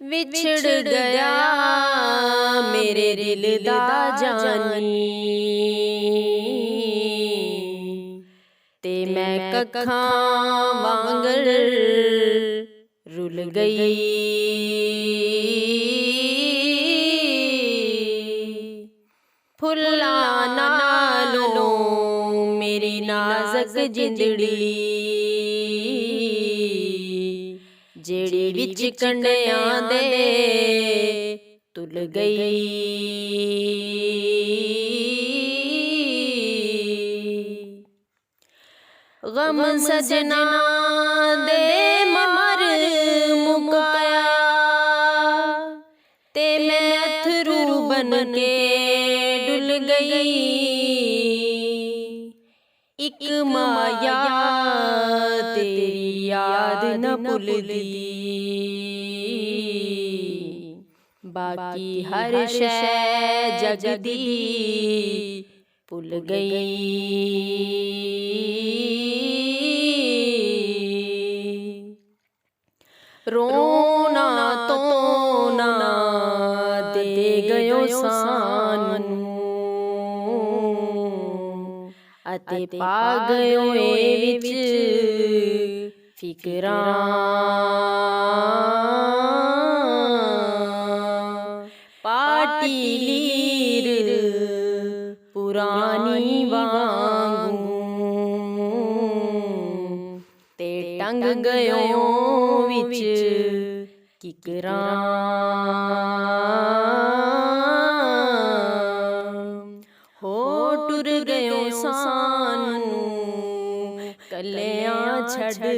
विछड़ गया मेरे दिल दा जानी ते मैं कखां वांगर रुल गई। फुल्लां नालों मेरी नाज़क जिंदड़ी जेड़ी विच कंडियां दे तुल गई। गम सजना दे मार मुकाया ते मैं अथरू बन के डुल गई। एक माया तेरी याद न भुलदी बाकी हर शै जग दी भुल गई। रोना धोना दे गयो सानू अते पा गयो ए विच फिकरां। पाटी लीर पुरानी वांगू ते टंग गयो विच किकरां। हो टुर गयो सानू कलियां छड़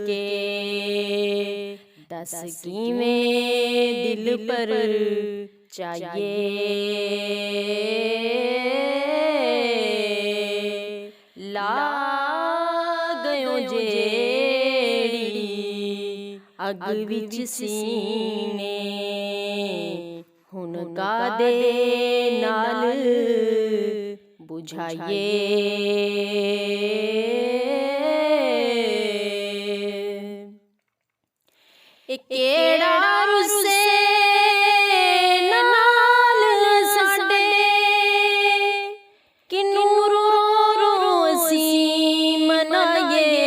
के दस किवें दिल पर चाहिए। ला गयो जेड़ी अग विच सीने हुन कादे नाल बुझाइए। केड़ा रुसे नाल साडे किनू रो रो असीं मनाइए।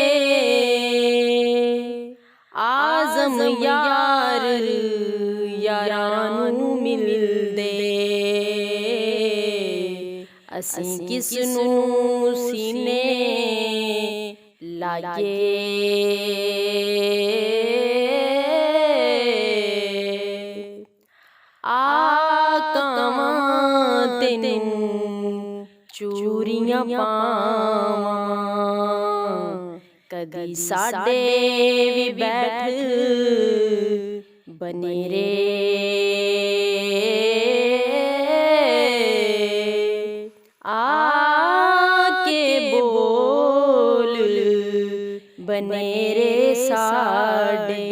आज़म यार यारां नू मिलदे असीं किसनू सीने लाइए। आकावां तैनू चूरियां पावां कदी साडे वी बैठ बनेरे। आके बोल बनेरे साडे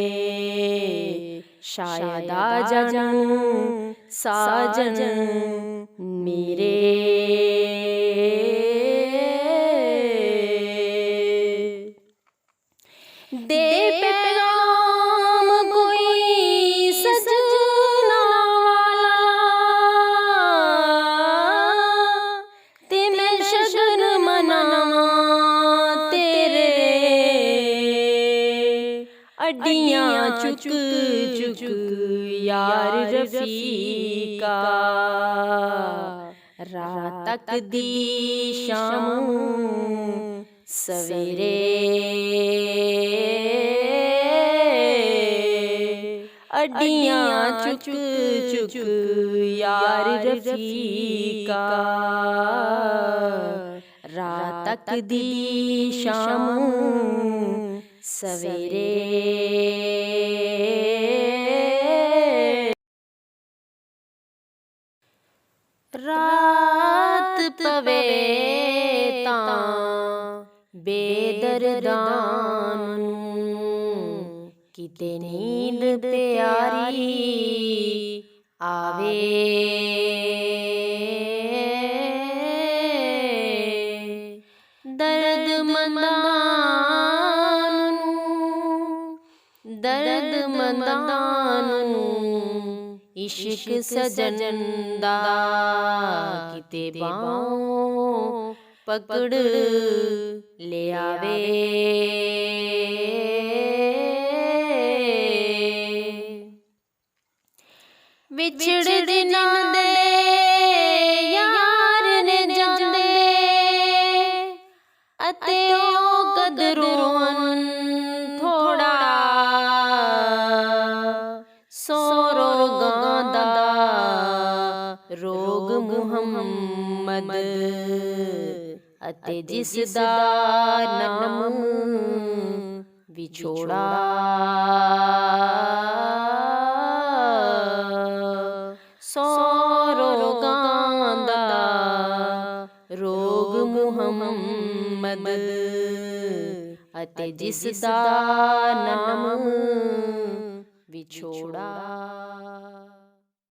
शायद आ जान साजन मेरे। दे पैगाम कोई सजना वाला ते मैं शगन मनावां तेरे। अड्डियां चुक चुक यार रफीका रात तक दी शाम सवेरे। अड्डियां चुक चुक यार रफीका रात तक दी शाम सवेरे। रात पवे तां बेदर्दां नूं किते नींद प्यारी आवे। दर्द मंदां नूं इश्क सजन दा किते बाहों पकड़ ले आवे। विछड़ दिनां दे यार ने जांदे अते ओ कदरों थोड़ा सौ रोगां दा रोग मुहम्मद अते जिस दा नाम विछोड़ा। सौ रोगां दा रोग मुहम्मद अते जिस दा नाम विछोड़ा।